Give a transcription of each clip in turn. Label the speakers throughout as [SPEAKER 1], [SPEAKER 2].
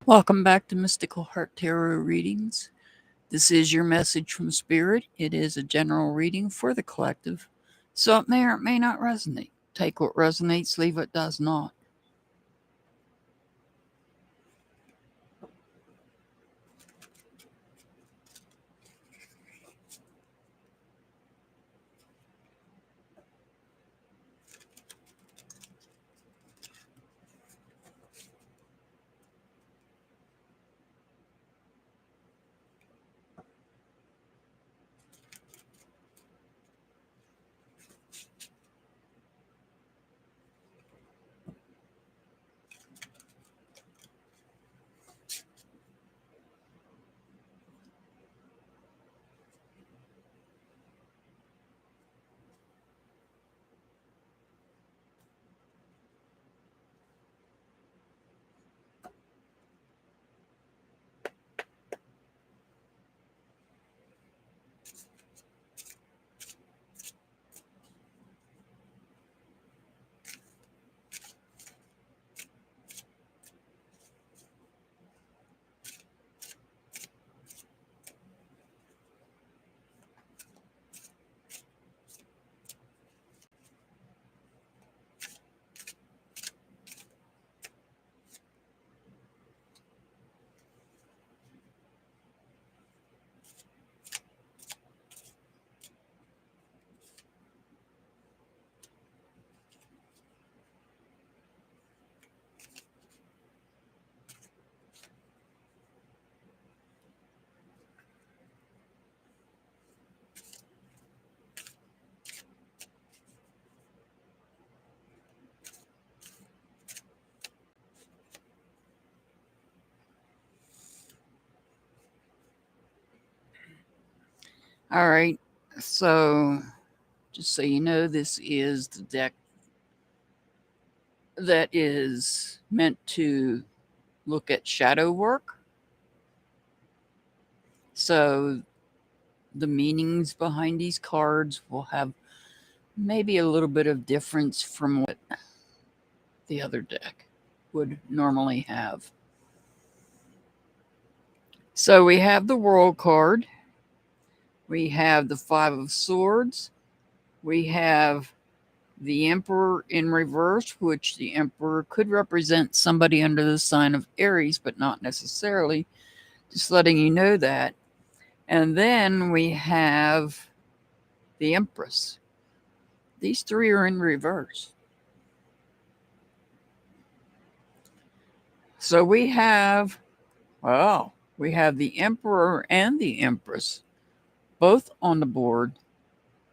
[SPEAKER 1] Welcome back to Mystical Heart Tarot Readings. This is your message from Spirit. It is a general reading for the collective, so it may or may not resonate. Take what resonates, leave what does not. All right, so just so you know, this is the deck that is meant to look at shadow work. So the meanings behind these cards will have maybe a little bit of difference from what the other deck would normally have. So we have the World card, we have the Five of Swords, we have the Emperor in reverse, which the Emperor could represent somebody under the sign of Aries, but not necessarily. Just letting you know that. And then we have the Empress. These three are in reverse. So we have the Emperor and the Empress, both on the board,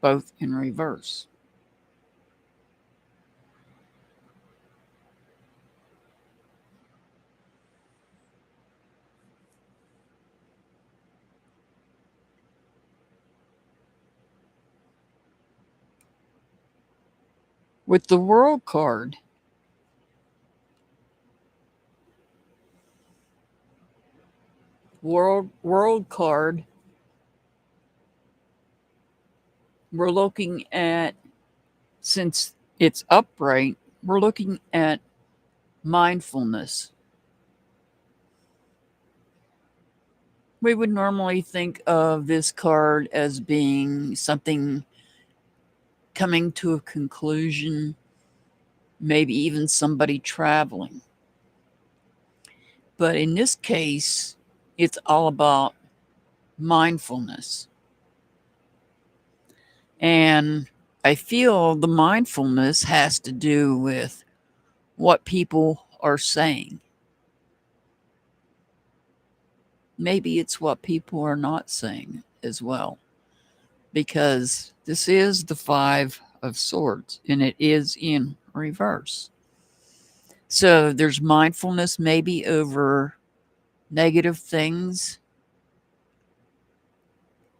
[SPEAKER 1] both in reverse. With the World card, World card, we're looking at, since it's upright, we're looking at mindfulness. We would normally think of this card as being something coming to a conclusion, maybe even somebody traveling. But in this case, it's all about mindfulness. And I feel the mindfulness has to do with what people are saying. Maybe it's what people are not saying as well, because this is the Five of Swords and it is in reverse. So there's mindfulness maybe over negative things.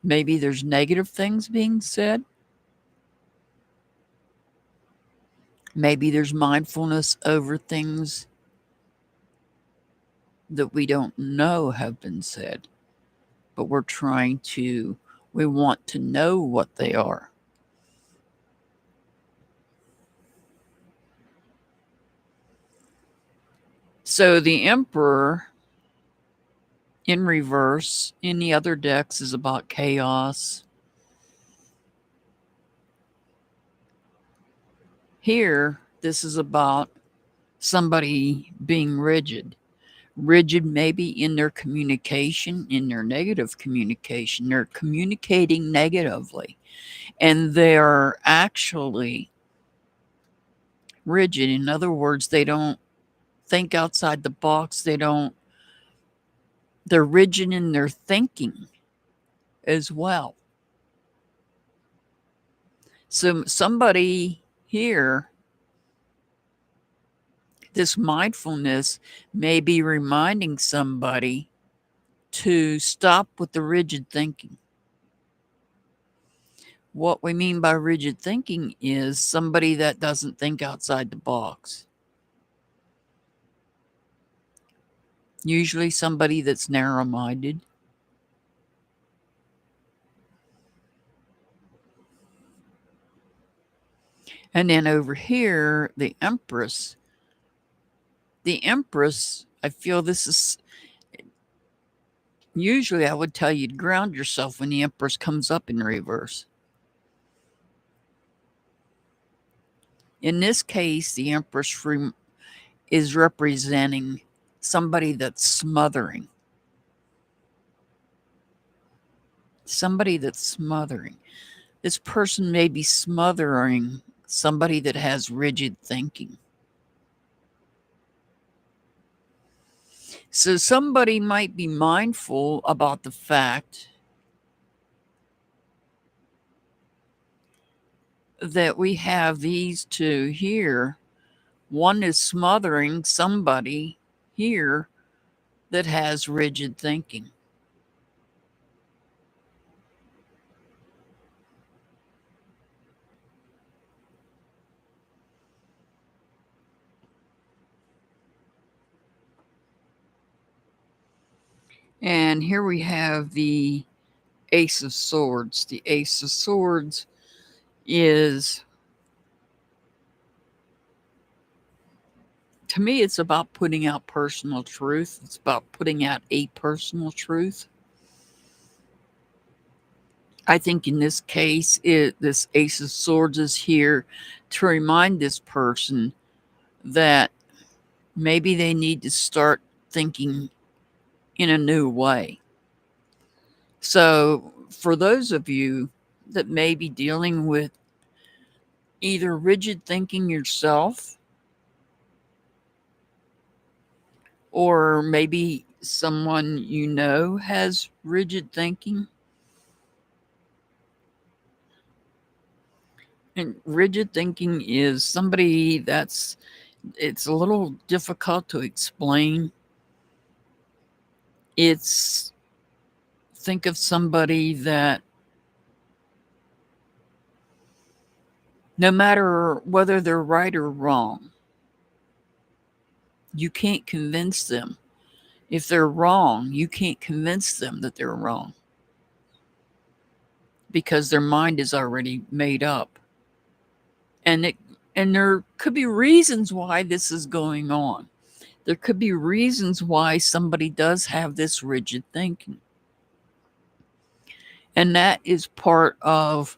[SPEAKER 1] Maybe there's negative things being said. Maybe there's mindfulness over things that we don't know have been said, but we want to know what they are. So the Emperor in reverse. In the other decks is about chaos. Here, this is about somebody being rigid. Rigid maybe in their communication, in their negative communication. They're communicating negatively. And they're actually rigid. In other words, they don't think outside the box. They're rigid in their thinking as well. So somebody here, this mindfulness may be reminding somebody to stop with the rigid thinking. What we mean by rigid thinking is somebody that doesn't think outside the box. Usually somebody that's narrow-minded. And then over here, the Empress. The Empress, I feel this is, usually I would tell you to ground yourself when the Empress comes up in reverse. In this case, the Empress is representing somebody that's smothering. Somebody that's smothering. This person may be smothering somebody that has rigid thinking. So somebody might be mindful about the fact that we have these two here. One is smothering somebody here that has rigid thinking. And here we have the Ace of Swords. The Ace of Swords is, to me, it's about putting out personal truth. It's about putting out a personal truth. I think in this case, this Ace of Swords is here to remind this person that maybe they need to start thinking in a new way. So for those of you that may be dealing with either rigid thinking yourself, or maybe someone you know has rigid thinking. And rigid thinking is somebody it's a little difficult to explain. Think of somebody that no matter whether they're right or wrong, you can't convince them. If they're wrong, you can't convince them that they're wrong because their mind is already made up. And there could be reasons why this is going on. There could be reasons why somebody does have this rigid thinking. And that is part of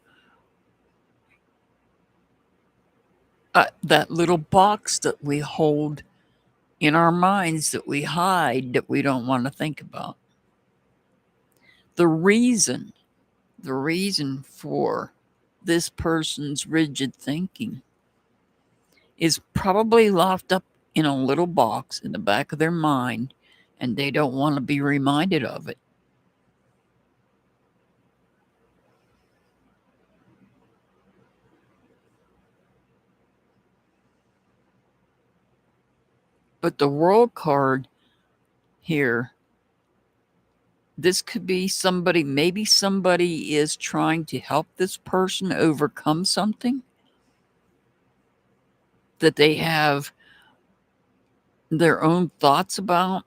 [SPEAKER 1] that little box that we hold in our minds, that we hide, that we don't want to think about. The reason for this person's rigid thinking is probably locked up in a little box in the back of their mind, and they don't want to be reminded of it. But the World card here, this could be somebody, maybe somebody is trying to help this person overcome something that they have their own thoughts about.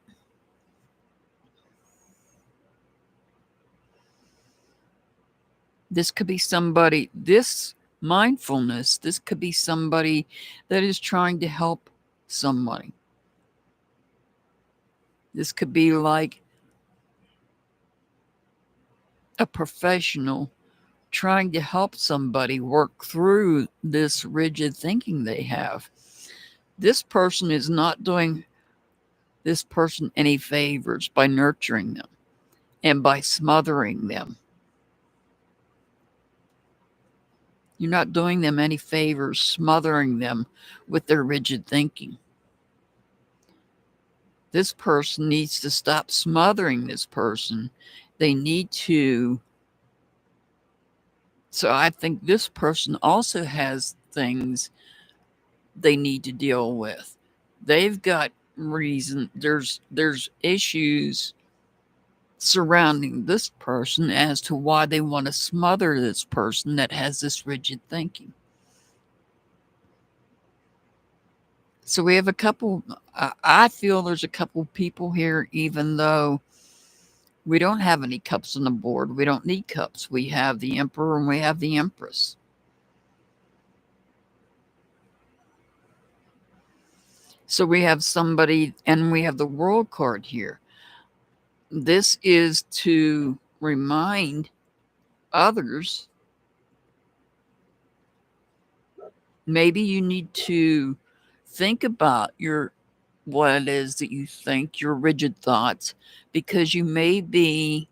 [SPEAKER 1] This could be somebody, this mindfulness, this could be somebody that is trying to help somebody. This could be like a professional trying to help somebody work through this rigid thinking they have. This person is not doing this person any favors by nurturing them and by smothering them. You're not doing them any favors smothering them with their rigid thinking. This person needs to stop smothering this person. They need to. So I think this person also has things they need to deal with. They've got reason. There's issues surrounding this person as to why they want to smother this person that has this rigid thinking. So we have a couple, I feel there's a couple people here, even though we don't have any cups on the board. We don't need cups. We have the Emperor and we have the Empress. So we have somebody, and we have the World card here. This is to remind others. Maybe you need to think about what it is that you think, your rigid thoughts, because you may be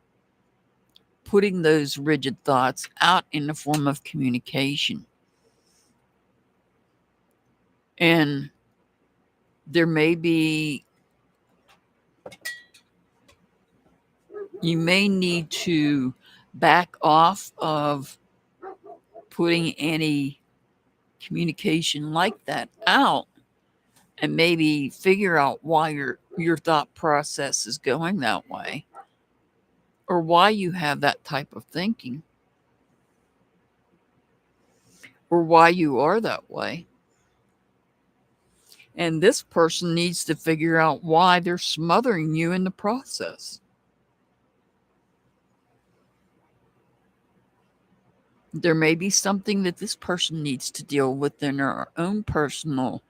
[SPEAKER 1] putting those rigid thoughts out in the form of communication. And there may be, you may need to back off of putting any communication like that out and maybe figure out why your thought process is going that way or why you have that type of thinking or why you are that way. And this person needs to figure out why they're smothering you in the process. There may be something that this person needs to deal with in their own personal.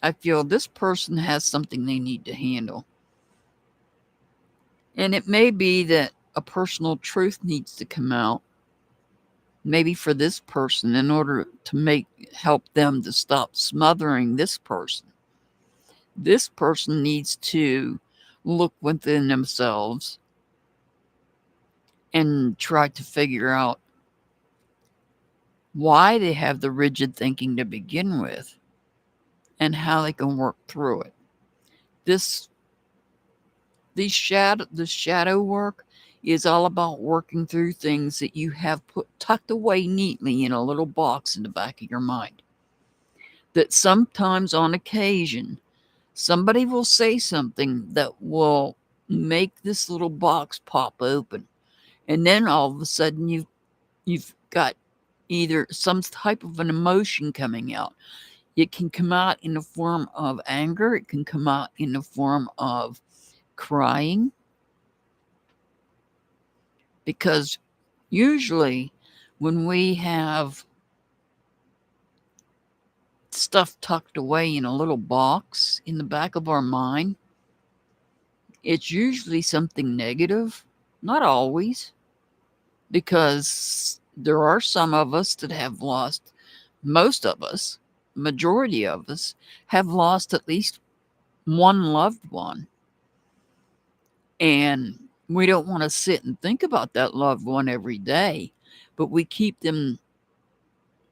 [SPEAKER 1] I feel this person has something they need to handle. And it may be that a personal truth needs to come out. Maybe for this person in order to help them to stop smothering this person. This person needs to look within themselves and try to figure out why they have the rigid thinking to begin with and how they can work through it. This shadow work is all about working through things that you have tucked away neatly in a little box in the back of your mind. That sometimes on occasion, somebody will say something that will make this little box pop open. And then all of a sudden you've got either some type of an emotion coming out. It can come out in the form of anger. It can come out in the form of crying. Because usually when we have stuff tucked away in a little box in the back of our mind, it's usually something negative. Not always, because there are some of us that have lost, most of us, majority of us, have lost at least one loved one. And we don't want to sit and think about that loved one every day, but we keep them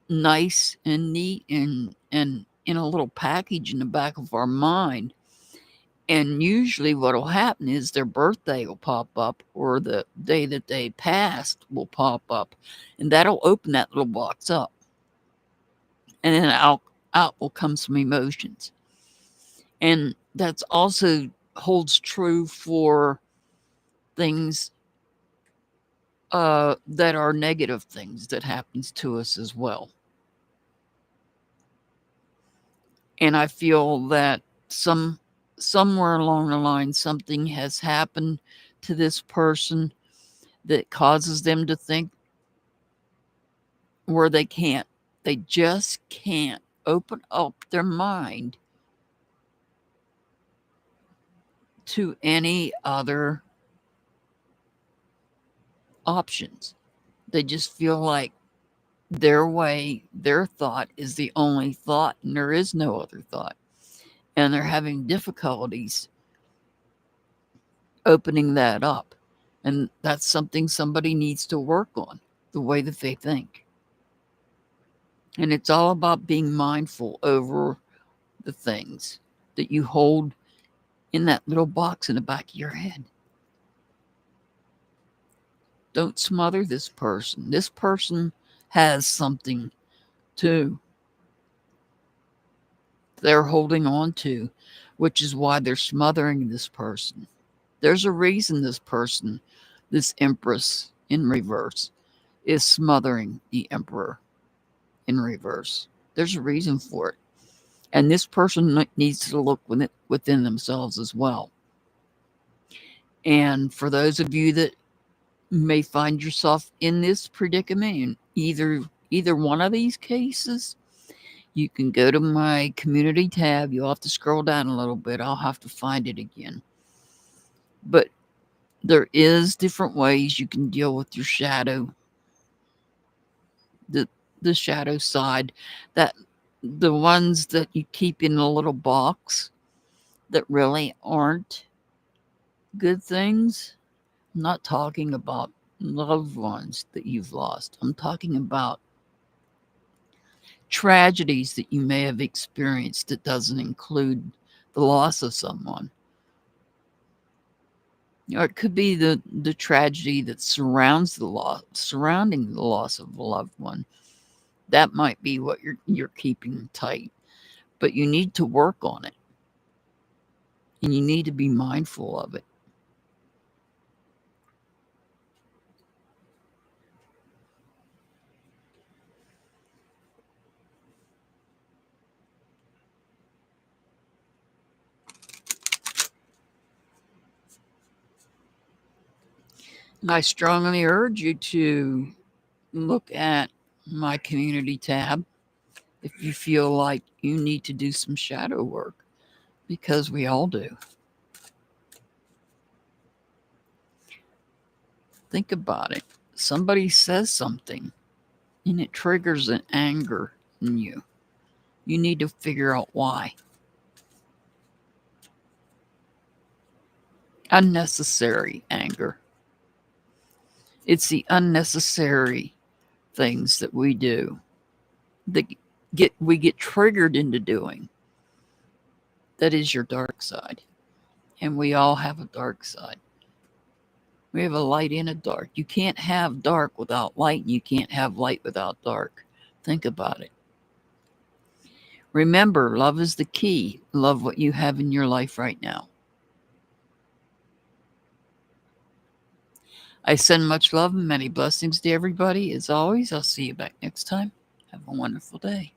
[SPEAKER 1] nice and neat and in a little package in the back of our mind. And usually what will happen is their birthday will pop up or the day that they passed will pop up. And that'll open that little box up. And then out will come some emotions. And that's also holds true for things that are negative things that happens to us as well. And I feel that somewhere along the line, something has happened to this person that causes them to think where they just can't open up their mind to any other options. They just feel like their way, their thought is the only thought, and there is no other thought. And they're having difficulties opening that up. And that's something somebody needs to work on, the way that they think. And it's all about being mindful over the things that you hold in that little box in the back of your head. Don't smother this person. This person has something too they're holding on to, which is why they're smothering this person. There's a reason this person, this Empress in reverse, is smothering the Emperor in reverse. There's a reason for it. And this person needs to look within themselves as well. And for those of you that may find yourself in this predicament, in either one of these cases, you can go to my community tab. You'll have to scroll down a little bit. I'll have to find it again. But there is different ways you can deal with your shadow, the shadow side, that the ones that you keep in a little box that really aren't good things. I'm not talking about loved ones that you've lost. I'm talking about tragedies that you may have experienced that doesn't include the loss of someone. Or it could be the tragedy that surrounding the loss of a loved one. That might be what you're keeping tight. But you need to work on it. And you need to be mindful of it. And I strongly urge you to look at my community tab if you feel like you need to do some shadow work, because we all do. Think about it. Somebody says something and it triggers an anger in you. You need to figure out why. Unnecessary anger. It's the unnecessary things that we do that we get triggered into doing. That is your dark side. And we all have a dark side. We have a light and a dark. You can't have dark without light, and you can't have light without dark. Think about it. Remember, love is the key. Love what you have in your life right now. I send much love and many blessings to everybody. As always, I'll see you back next time. Have a wonderful day.